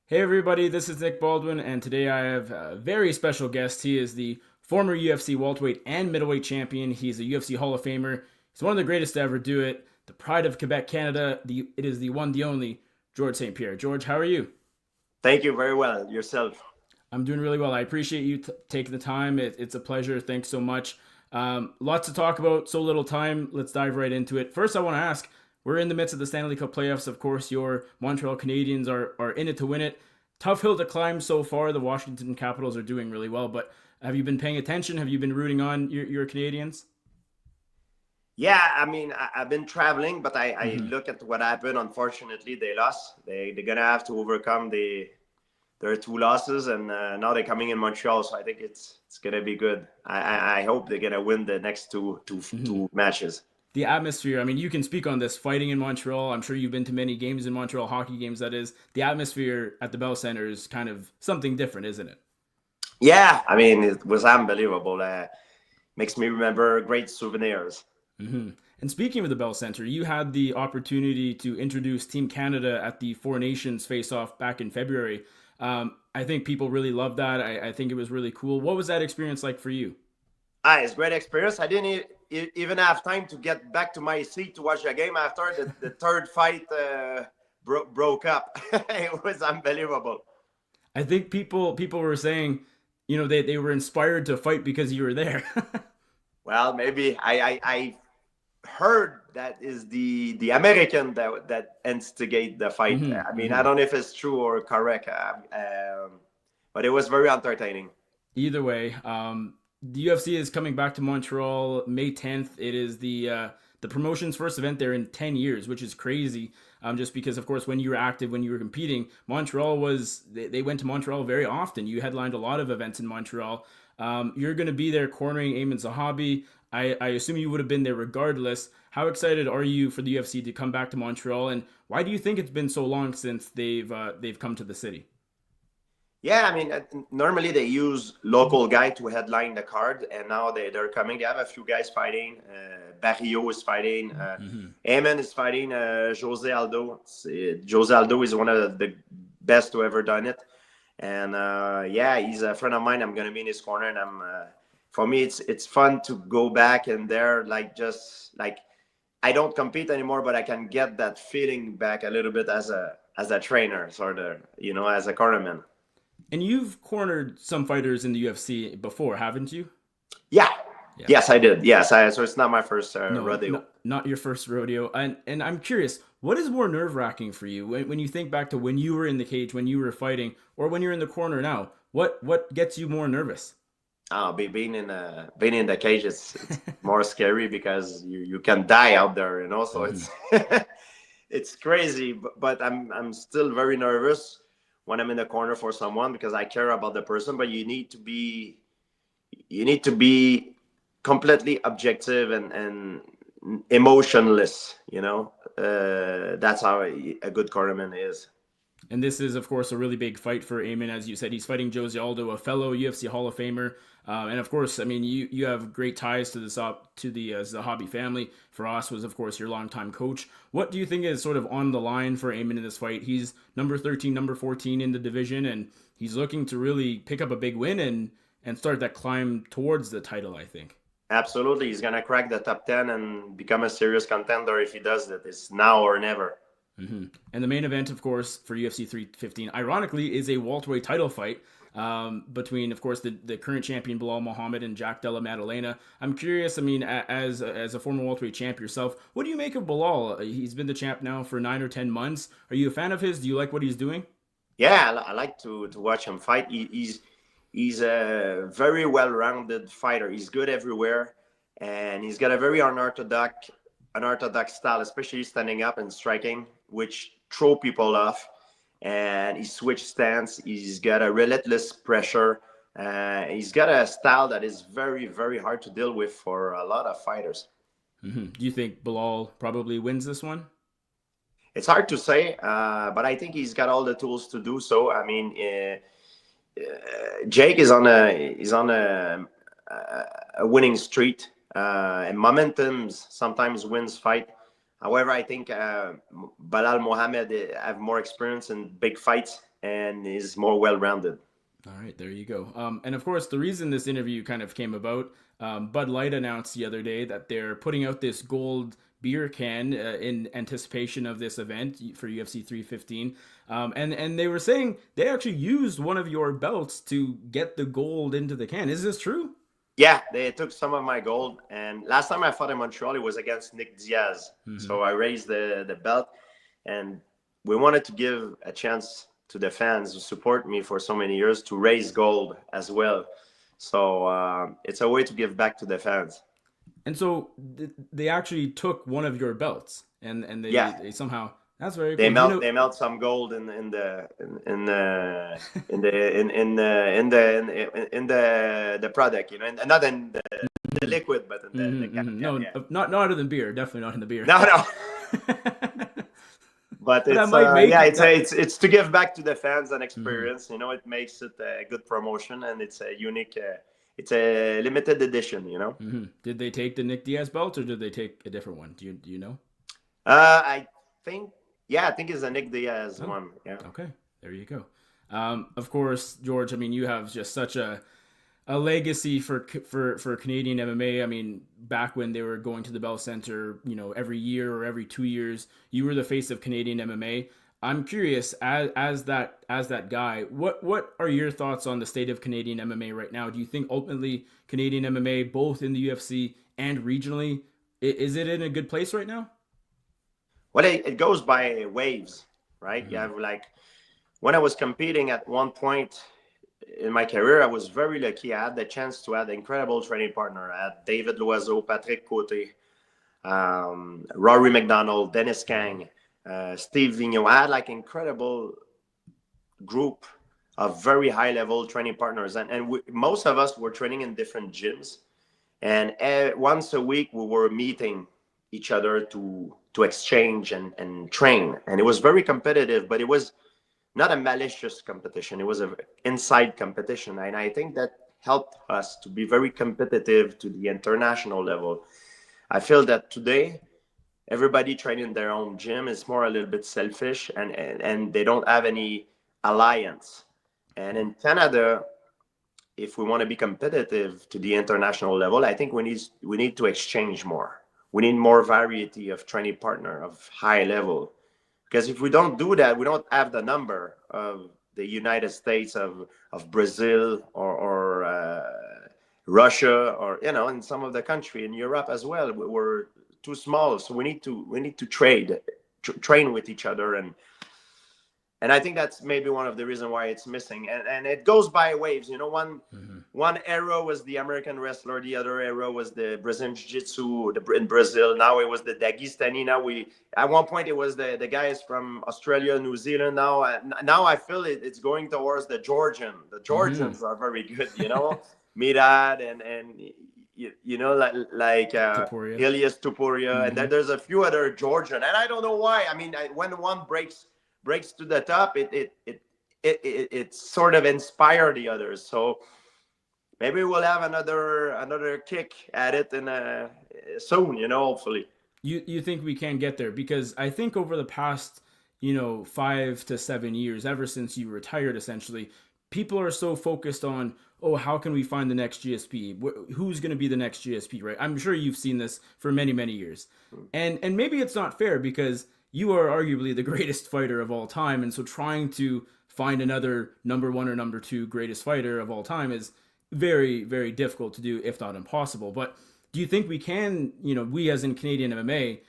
Hey everybody, this is Nick Baldwin, and today I have a very special guest. He is the former UFC welterweight and middleweight champion. He's a UFC Hall of Famer. He's one of the greatest to ever do it. The pride of Quebec, Canada. It is the one, the only George St-Pierre. George, how are you? Thank you very well. Yourself. I'm doing really well. I appreciate you taking the time. It's a pleasure. Thanks so much. Lots to talk about. So little time. Let's dive right into it. First, I want to ask. We're in the midst of the Stanley Cup playoffs. Of course, your Montreal Canadiens are in it to win it. Tough hill to climb so far. The Washington Capitals are doing really well, but have you been paying attention? Have you been rooting on your Canadians? Yeah, I mean, I've been traveling, but I Mm-hmm. look at what happened. Unfortunately, they lost. They're gonna have to overcome their two losses, and now they're coming in Montreal. So I think it's gonna be good. I hope they're gonna win the next Mm-hmm. two matches. The atmosphere. I mean, you can speak on this. Fighting in Montreal. I'm sure you've been to many games in Montreal, hockey games. That is, the atmosphere at the Bell Center is kind of something different, isn't it? Yeah, I mean, it was unbelievable. Makes me remember great souvenirs. Mm-hmm. And speaking of the Bell Center, you had the opportunity to introduce Team Canada at the Four Nations face-off back in February. I think people really loved that. I think it was really cool. What was that experience like for you? It's a great experience. I didn't even have time to get back to my seat to watch the game after the third fight broke up. It was unbelievable. I think people were saying, they were inspired to fight because you were there. Well, maybe I heard that is the American that instigate the fight. Hmm. I mean, I Hmm. don't know if it's true or correct, but it was very entertaining. Either way, the UFC is coming back to Montreal May 10th. It is the promotion's first event there in 10 years, which is crazy. Just because, of course, when you were active, when you were competing, Montreal was they went to Montreal very often. You headlined a lot of events in Montreal. You're going to be there cornering Aiemann Zahabi. I assume you would have been there regardless. How excited are you for the UFC to come back to Montreal, and why do you think it's been so long since they've come to the city? Yeah, I mean, normally they use local guy to headline the card, and now they're coming. They have a few guys fighting. Barrio is fighting. Mm-hmm. Aiemann is fighting. Jose Aldo. Jose Aldo is one of the best to ever done it, and yeah, he's a friend of mine. I'm gonna be in his corner, and for me, it's fun to go back and there, like just like I don't compete anymore, but I can get that feeling back a little bit as a trainer, sort of, as a cornerman. And you've cornered some fighters in the UFC before, haven't you? Yeah. Yeah. Yes, I did. Yes, so it's not my first No, rodeo. not your first rodeo. And I'm curious, what is more nerve wracking for you when you think back to when you were in the cage, when you were fighting, or when you're in the corner now? What gets you more nervous? Being in the cage, it's more scary because you can die out there, So Hmm. it's it's crazy, but I'm still very nervous when I'm in the corner for someone because I care about the person. But you need to be completely objective and emotionless. That's how a good cornerman is. And this is, of course, a really big fight for Aiemann. As you said, he's fighting Jose Aldo, a fellow UFC Hall of Famer. And of course, I mean, you have great ties to the Zahabi family. Faraz was, of course, your longtime coach. What do you think is sort of on the line for Aiemann in this fight? He's number 13, number 14 in the division, and he's looking to really pick up a big win and start that climb towards the title, I think. Absolutely, he's gonna crack the top 10 and become a serious contender if he does that. It's now or never. Hmm. And the main event, of course, for UFC 315, ironically, is a welterweight title fight between, of course, the current champion Bilal Muhammad and Jack Della Maddalena. I'm curious. I mean, as a former welterweight champ yourself, what do you make of Bilal? He's been the champ now for 9 or 10 months. Are you a fan of his? Do you like what he's doing? Yeah, I like to watch him fight. He's a very well-rounded fighter. He's good everywhere, and he's got a very unorthodox style, especially standing up and striking, which throw people off. And he switch stance. He's got a relentless pressure. He's got a style that is very, very hard to deal with for a lot of fighters. Do you think Bilal probably wins this one? It's hard to say, but I think he's got all the tools to do so. I mean, Jake is on a winning streak, and momentum sometimes wins fight. However, I think Balal Mohammed have more experience in big fights, and is more well-rounded. All right, there you go. And of course, the reason this interview kind of came about, Bud Light announced the other day that they're putting out this gold beer can in anticipation of this event for UFC 315. And they were saying they actually used one of your belts to get the gold into the can. Is this true? Yeah, they took some of my gold. And last time I fought in Montreal, it was against Nick Diaz. Mm-hmm. So I raised the belt, and we wanted to give a chance to the fans who support me for so many years to raise gold as well. So it's a way to give back to the fans. And so they actually took one of your belts, and they somehow, that's very cool. They melt some gold in the product, you know, and not in the liquid, but in the can. No, yeah. not other than beer. Definitely not in the beer. No. But it's it's to give back to the fans an experience. Mm-hmm. You know, it makes it a good promotion, and it's a unique. It's a limited edition. You know. Mm-hmm. Did they take the Nick Diaz belt, or did they take a different one? Do you know? I think it's a Nick Diaz one. Yeah. Okay, there you go. Of course, George. I mean, you have just such a legacy for Canadian MMA. I mean, back when they were going to the Bell Center, you know, every year or every 2 years, you were the face of Canadian MMA. I'm curious, as that guy, what are your thoughts on the state of Canadian MMA right now? Do you think ultimately Canadian MMA, both in the UFC and regionally, is it in a good place right now? Well, it goes by waves, right? Mm-hmm. You have, like, when I was competing at one point in my career, I was very lucky. I had the chance to have an incredible training partner. I had David Loiseau, Patrick Côté, Rory McDonald, Dennis Kang, Steve Vigneault. I had like incredible group of very high level training partners. And most of us were training in different gyms. And once a week, we were meeting each other to exchange and train. And it was very competitive, but it was not a malicious competition. It was an inside competition. And I think that helped us to be very competitive to the international level. I feel that today, everybody training their own gym is more a little bit selfish, and they don't have any alliance. And in Canada, if we want to be competitive to the international level, I think we need to exchange more. We need more variety of training partner of high level. Because if we don't do that, we don't have the number of the United States, of Brazil, or Russia, or, you know, in some of the country in Europe as well. We're too small, so we need to train with each other, and I think that's maybe one of the reasons why it's missing. And it goes by waves. You know, one era was the American wrestler, the other era was the Brazilian Jiu-Jitsu in Brazil. Now it was the Dagestani. Now at one point it was the guys from Australia, New Zealand. Now I feel it's going towards the Georgian. The Georgians are very good. You know, Mirad and you know, like Ilias Tupuria, and then there's a few other Georgian, and I don't know why. I mean, when one breaks to the top, it sort of inspire the others. So maybe we'll have another kick at it soon, you know, hopefully. You think we can get there? Because I think over the past, 5 to 7 years, ever since you retired, essentially, people are so focused on, how can we find the next GSP? Who's going to be the next GSP, right? I'm sure you've seen this for many, many years. And maybe it's not fair, because you are arguably the greatest fighter of all time. And so trying to find another number one or number two greatest fighter of all time is very, very difficult to do, if not impossible. But do you think we can, we as in Canadian MMA,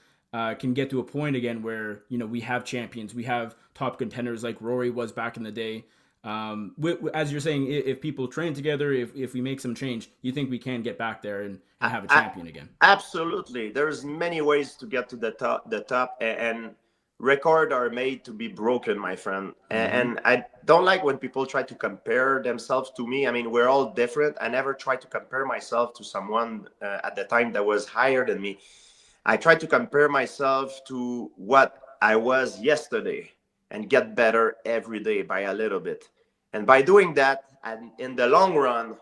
can get to a point again where, we have champions, we have top contenders like Rory was back in the day? As you're saying, if people train together, if we make some change, you think we can get back there and have a champion again? Absolutely. There's many ways to get to the top, and records are made to be broken, my friend. And I don't like when people try to compare themselves to me. I mean, we're all different. I never try to compare myself to someone at the time that was higher than me. I try to compare myself to what I was yesterday and get better every day by a little bit. And by doing that, and in the long run,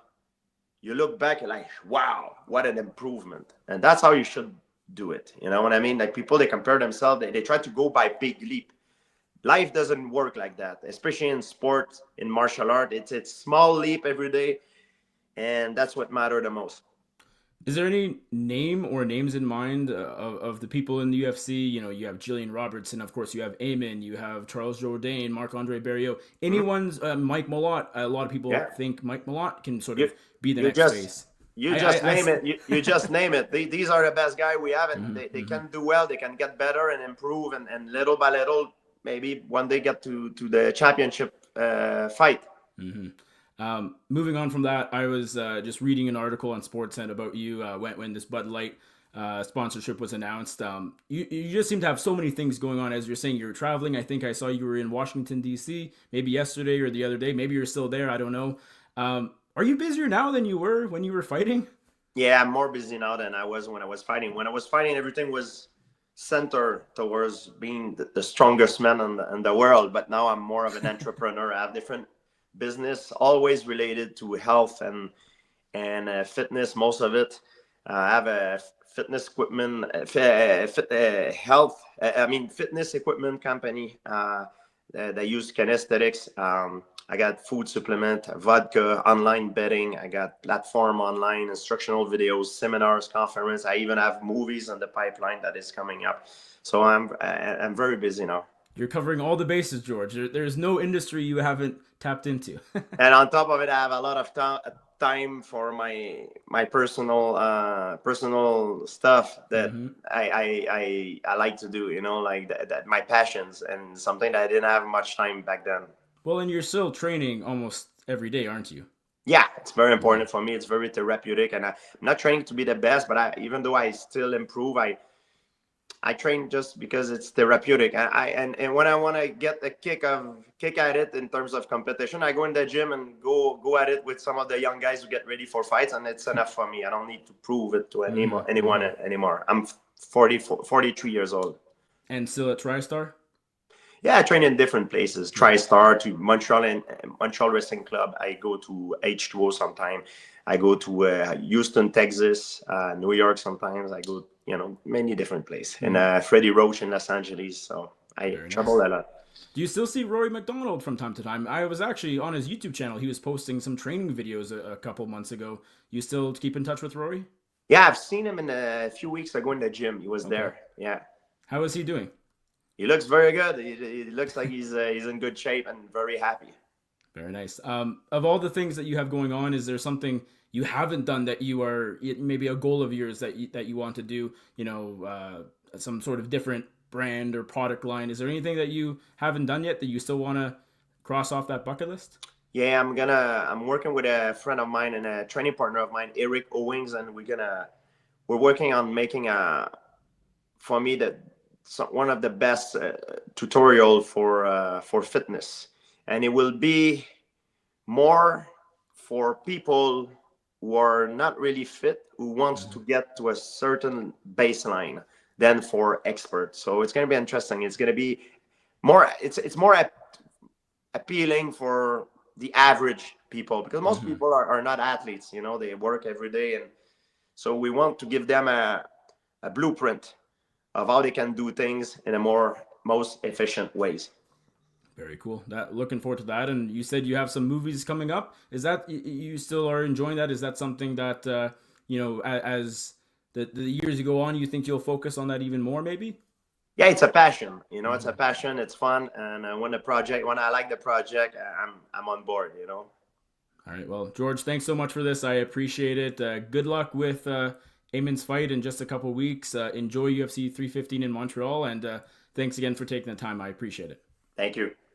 you look back and like, wow, what an improvement. And that's how you should do it. You know what I mean? Like, people, they compare themselves, they try to go by big leap. life doesn't work like that, especially in sport, in martial art. It's small leap every day, and that's what matters the most. Is there any name or names in mind of the people in the UFC? You know, you have Jillian Robertson, of course. You have Aiemann, you have Charles Jourdain, Marc-Andre Barrios. Anyone's Mike Malott. A lot of people Yeah, think Mike Malott can sort you of be the you next just face. you just name it. You just name it. These are the best guy we have, and Mhm, they mhm. can do well. They can get better and improve, and little by little, maybe one day get to the championship fight. Moving on from that, I was just reading an article on Sportsnet about you when this Bud Light sponsorship was announced. You just seem to have so many things going on. As you're saying, you're traveling. I think I saw you were in Washington, D.C., maybe yesterday or the other day. Maybe you're still there. I don't know. Are you busier now than you were when you were fighting? Yeah, I'm more busy now than I was when I was fighting. When I was fighting, everything was centered towards being the strongest man in the world. But now I'm more of an entrepreneur. I have different business, always related to health and fitness. Most of it. I have a fitness equipment, health. I mean, fitness equipment company. They use kinesthetics. I got food supplement, vodka, online betting. I got platform online, instructional videos, seminars, conference. I even have movies on the pipeline that is coming up. So I'm very busy now. You're covering all the bases, George. There's no industry you haven't tapped into. And on top of it, I have a lot of time for my personal stuff that hmm I like to do. You know, like that my passions and something that I didn't have much time back then. Well, and you're still training almost every day, aren't you? Yeah, it's very hmm important for me. It's very therapeutic, and I'm not training to be the best, but even though I still improve, I train just because it's therapeutic. And when I want to get a kick at it in terms of competition, I go in the gym and go at it with some of the young guys who get ready for fights, and it's enough for me. I don't need to prove it to anyone hmm anymore. I'm 43 years old. And still at TriStar? Yeah, I train in different places. TriStar to Montreal and Montreal Wrestling Club. I go to H2O sometime. I go to Houston, Texas, New York sometimes. I go, many different places. And Freddie Roach in Los Angeles. So I Very travel nice. a lot. Do you still see Rory McDonald from time to time? I was actually on his YouTube channel. He was posting some training videos a couple months ago. You still keep in touch with Rory? Yeah, I've seen him in a few weeks ago in the gym. He was Okay. there. Yeah, How is he doing? he looks very good. He looks like he's in good shape and very happy. Very nice. Of all the things that you have going on, is there something you haven't done that you are maybe a goal of yours that you want to do? You know, some sort of different brand or product line. Is there anything that you haven't done yet that you still want to cross off that bucket list? Yeah, I'm working with a friend of mine and a training partner of mine, Eric Owings, and we're working on making for me one of the best tutorial for fitness, and it will be more for people who are not really fit, who wants to get to a certain baseline, than for experts. So it's going to be interesting. It's going to be more. It's more appealing for the average people because most Mm-hmm. people are not athletes. They work every day, and so we want to give them a blueprint of how they can do things in a most efficient ways. Very cool. That looking forward to that. And you said you have some movies coming up. Is that you still are enjoying that? Is that something that as the years go on, you think you'll focus on that even more? Maybe. Yeah, it's a passion. It's a hmm passion. It's fun, and when I like the project, I'm on board. All right. Well, George, thanks so much for this. I appreciate it. Good luck with Aimann's fight in just a couple weeks. Enjoy UFC 315 in Montreal, and thanks again for taking the time. I appreciate it. Thank you.